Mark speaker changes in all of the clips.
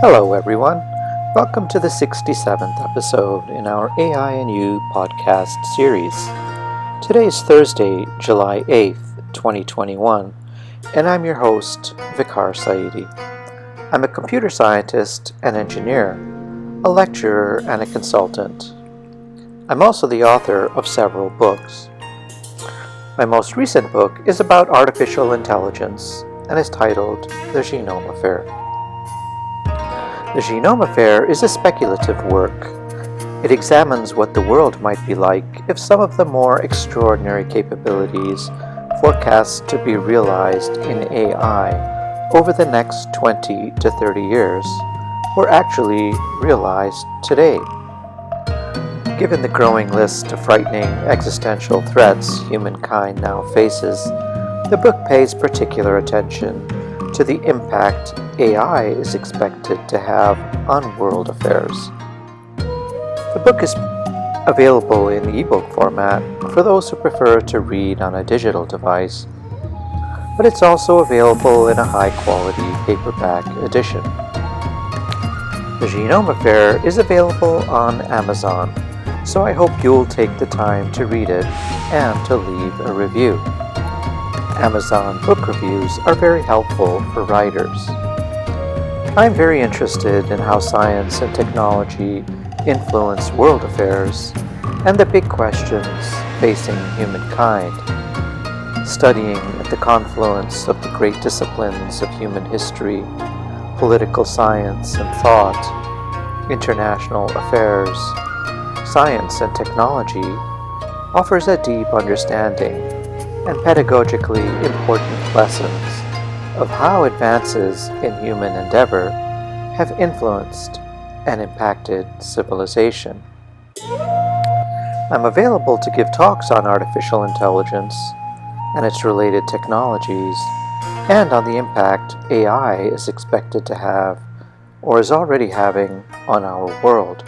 Speaker 1: Hello everyone, welcome to the 67th episode in our AI and You podcast series. Today is Thursday, July 8th, 2021, and I'm your host, Vicar Saidi. I'm a computer scientist and engineer, a lecturer and a consultant. I'm also the author of several books. My most recent book is about artificial intelligence and is titled The Genome Affair. The Genome Affair is a speculative work. It examines what the world might be like if some of the more extraordinary capabilities forecast to be realized in AI over the next 20 to 30 years were actually realized today. Given the growing list of frightening existential threats humankind now faces, the book pays particular attention to the impact AI is expected to have on world affairs. The book is available in ebook format for those who prefer to read on a digital device, but it's also available in a high-quality paperback edition. The Genome Affair is available on Amazon, so I hope you'll take the time to read it and to leave a review. Amazon book reviews are very helpful for writers. I'm very interested in how science and technology influence world affairs and the big questions facing humankind. Studying at the confluence of the great disciplines of human history, political science and thought, international affairs, science and technology offers a deep understanding and pedagogically important lessons of how advances in human endeavor have influenced and impacted civilization. I'm available to give talks on artificial intelligence and its related technologies, and on the impact AI is expected to have or is already having on our world.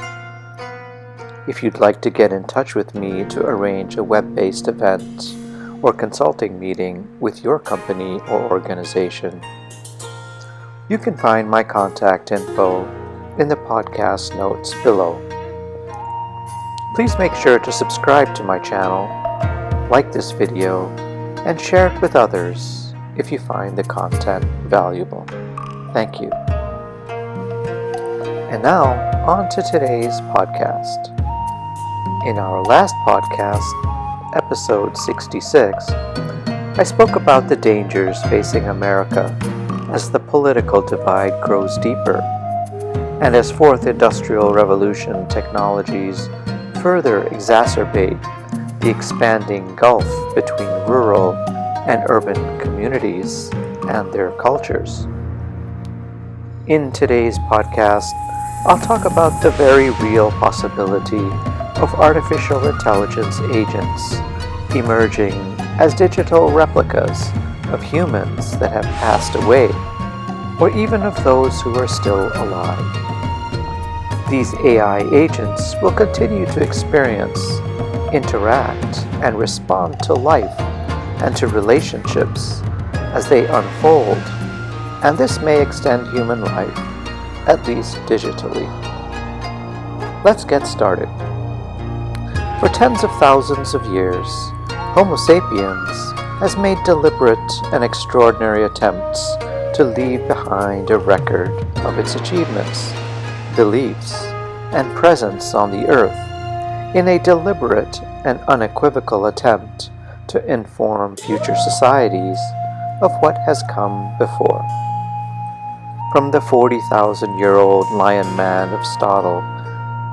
Speaker 1: If you'd like to get in touch with me to arrange a web-based event or consulting meeting with your company or organization, you can find my contact info in the podcast notes below. Please make sure to subscribe to my channel, like this video, and share it with others if you find the content valuable. Thank you. And now, on to today's podcast. In our last podcast, episode 66, I spoke about the dangers facing America as the political divide grows deeper, and as Fourth Industrial Revolution technologies further exacerbate the expanding gulf between rural and urban communities and their cultures. In today's podcast, I'll talk about the very real possibility of artificial intelligence agents emerging as digital replicas of humans that have passed away, or even of those who are still alive. These AI agents will continue to experience, interact, and respond to life and to relationships as they unfold, and this may extend human life, at least digitally. Let's get started. For tens of thousands of years, Homo sapiens has made deliberate and extraordinary attempts to leave behind a record of its achievements, beliefs, and presence on the earth in a deliberate and unequivocal attempt to inform future societies of what has come before. From the 40,000-year-old Lion Man of Stadel,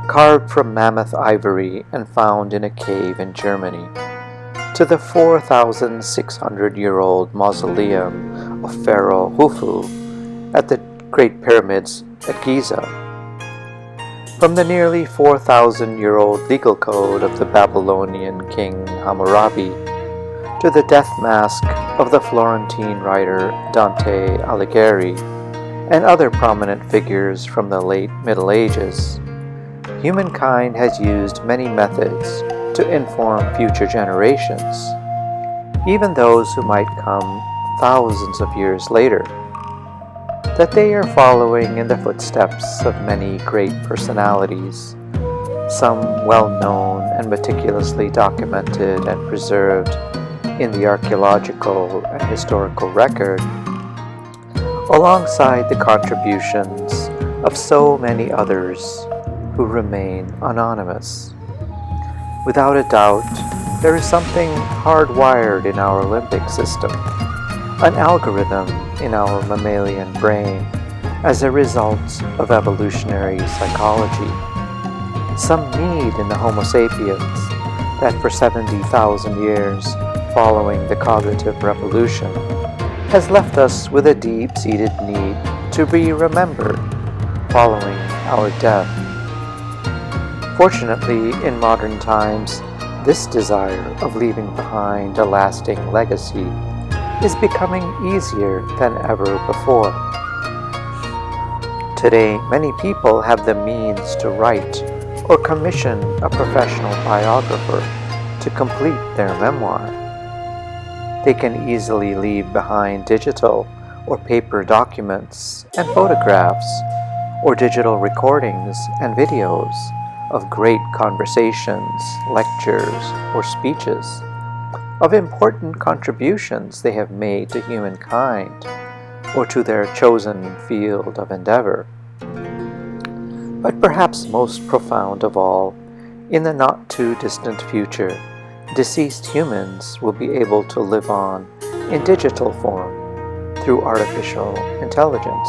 Speaker 1: carved from mammoth ivory and found in a cave in Germany, to the 4,600-year-old mausoleum of Pharaoh Khufu at the Great Pyramids at Giza, from the nearly 4,000-year-old legal code of the Babylonian king Hammurabi, to the death mask of the Florentine writer Dante Alighieri, and other prominent figures from the late Middle Ages, humankind has used many methods to inform future generations, even those who might come thousands of years later. that they are following in the footsteps of many great personalities, some well-known and meticulously documented and preserved in the archaeological and historical record, alongside the contributions of so many others who remain anonymous. Without a doubt, there is something hardwired in our limbic system, an algorithm in our mammalian brain as a result of evolutionary psychology, some need in the Homo sapiens that for 70,000 years following the cognitive revolution has left us with a deep-seated need to be remembered following our death. Fortunately, in modern times, this desire of leaving behind a lasting legacy is becoming easier than ever before. Today, many people have the means to write or commission a professional biographer to complete their memoir. They can easily leave behind digital or paper documents and photographs, or digital recordings and videos of great conversations, lectures, or speeches, of important contributions they have made to humankind or to their chosen field of endeavor. But perhaps most profound of all, in the not-too-distant future, deceased humans will be able to live on in digital form through artificial intelligence.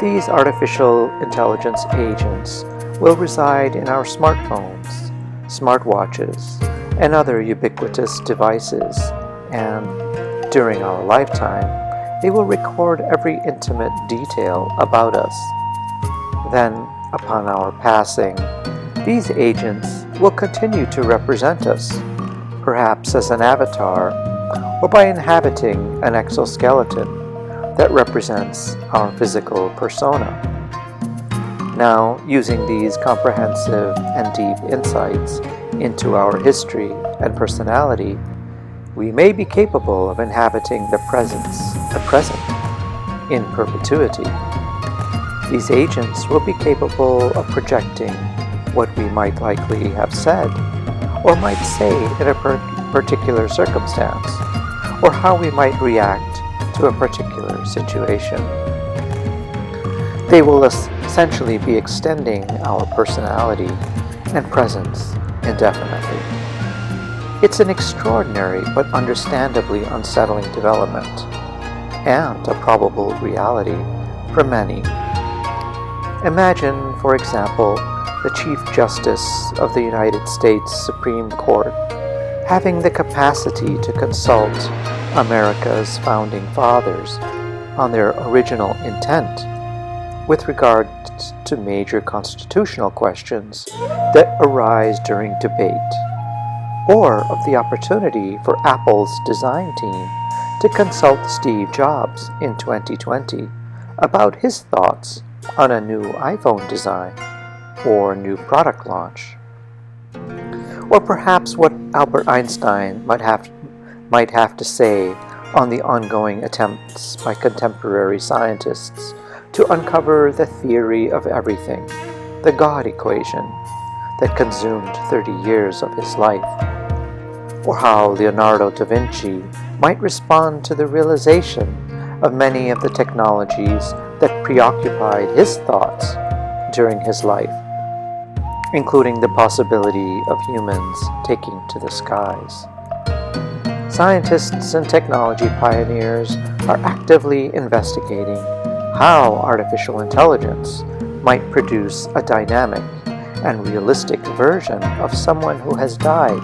Speaker 1: These artificial intelligence agents will reside in our smartphones, smartwatches, and other ubiquitous devices, and during our lifetime, they will record every intimate detail about us. Then, upon our passing, these agents will continue to represent us, perhaps as an avatar, or by inhabiting an exoskeleton that represents our physical persona. Now, using these comprehensive and deep insights into our history and personality, we may be capable of inhabiting the present, in perpetuity. These agents will be capable of projecting what we might likely have said, or might say in a particular circumstance, or how we might react to a particular situation. They will essentially be extending our personality and presence indefinitely. It's an extraordinary but understandably unsettling development, and a probable reality for many. Imagine, for example, the Chief Justice of the United States Supreme Court having the capacity to consult America's founding fathers on their original intent with regard to major constitutional questions that arise during debate, or of the opportunity for Apple's design team to consult Steve Jobs in 2020 about his thoughts on a new iPhone design or new product launch. Or perhaps what Albert Einstein might have to say on the ongoing attempts by contemporary scientists to uncover the theory of everything, the God equation, that consumed 30 years of his life. Or how Leonardo da Vinci might respond to the realization of many of the technologies that preoccupied his thoughts during his life, including the possibility of humans taking to the skies. Scientists and technology pioneers are actively investigating how artificial intelligence might produce a dynamic and realistic version of someone who has died,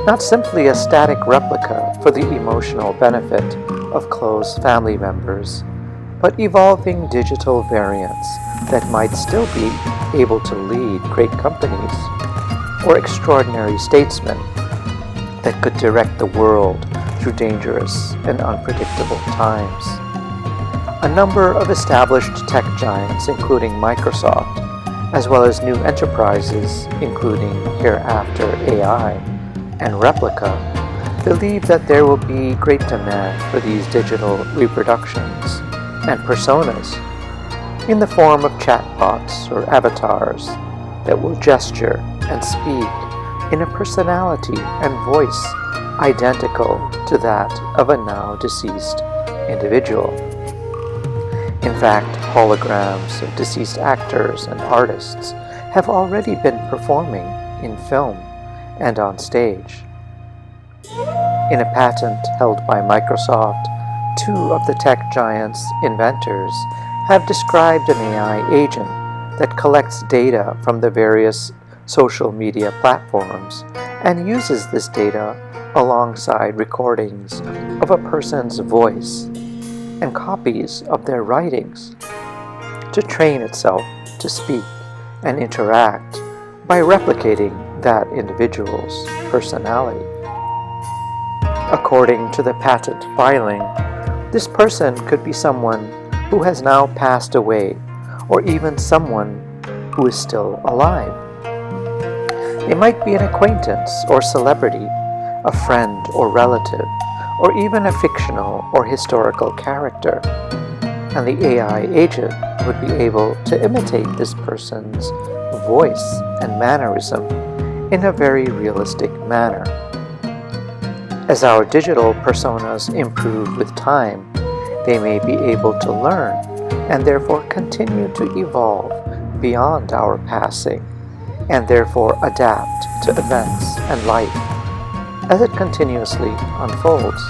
Speaker 1: not simply a static replica for the emotional benefit of close family members, but evolving digital variants that might still be able to lead great companies, or extraordinary statesmen that could direct the world through dangerous and unpredictable times. A number of established tech giants, including Microsoft, as well as new enterprises, including Hereafter AI and Replica, believe that there will be great demand for these digital reproductions and personas in the form of chatbots or avatars that will gesture and speak in a personality and voice identical to that of a now deceased individual. In fact, holograms of deceased actors and artists have already been performing in film and on stage. In a patent held by Microsoft, two of the tech giant's inventors have described an AI agent that collects data from the various social media platforms and uses this data alongside recordings of a person's voice and copies of their writings to train itself to speak and interact by replicating that individual's personality. According to the patent filing, this person could be someone who has now passed away or even someone who is still alive. They might be an acquaintance or celebrity, a friend or relative, or even a fictional or historical character, and the AI agent would be able to imitate this person's voice and mannerism in a very realistic manner. As our digital personas improve with time, they may be able to learn and therefore continue to evolve beyond our passing, and therefore adapt to events and life as it continuously unfolds.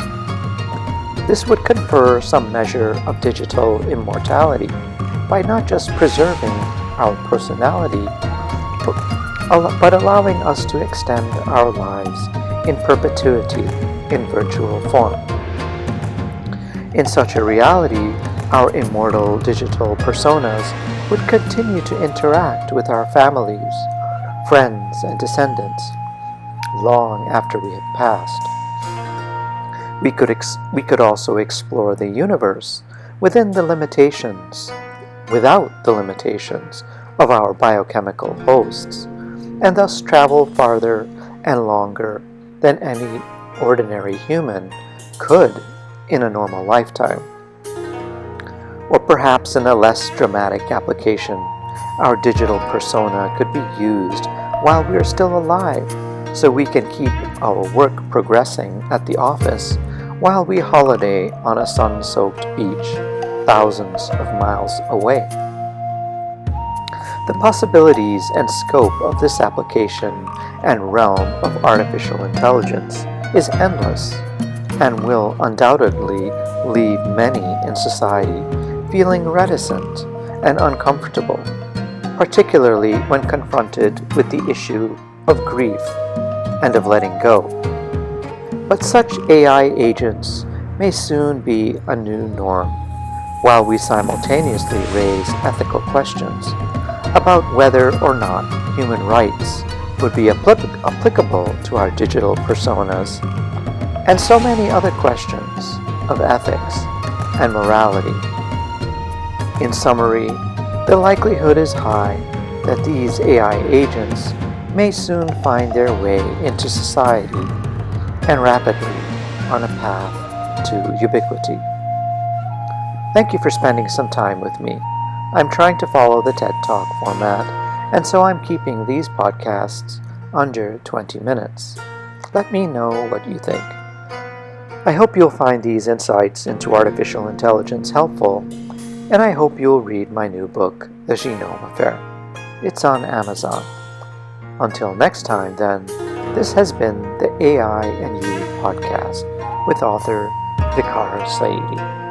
Speaker 1: This would confer some measure of digital immortality by not just preserving our personality, but allowing us to extend our lives in perpetuity in virtual form. In such a reality, our immortal digital personas would continue to interact with our families, friends, and descendants long after we have passed. We could also explore the universe without the limitations of our biochemical hosts, and thus travel farther and longer than any ordinary human could in a normal lifetime. Or perhaps in a less dramatic application, our digital persona could be used while we are still alive, so we can keep our work progressing at the office while we holiday on a sun-soaked beach thousands of miles away. The possibilities and scope of this application and realm of artificial intelligence is endless and will undoubtedly leave many in society feeling reticent and uncomfortable, particularly when confronted with the issue of grief and of letting go. But such AI agents may soon be a new norm, while we simultaneously raise ethical questions about whether or not human rights would be applicable to our digital personas, and so many other questions of ethics and morality. In summary, the likelihood is high that these AI agents may soon find their way into society and rapidly on a path to ubiquity. Thank you for spending some time with me. I'm trying to follow the TED Talk format, and so I'm keeping these podcasts under 20 minutes. Let me know what you think. I hope you'll find these insights into artificial intelligence helpful, and I hope you'll read my new book, The Genome Affair. It's on Amazon. Until next time, then, this has been the AI and You podcast with author Vicar Saidi.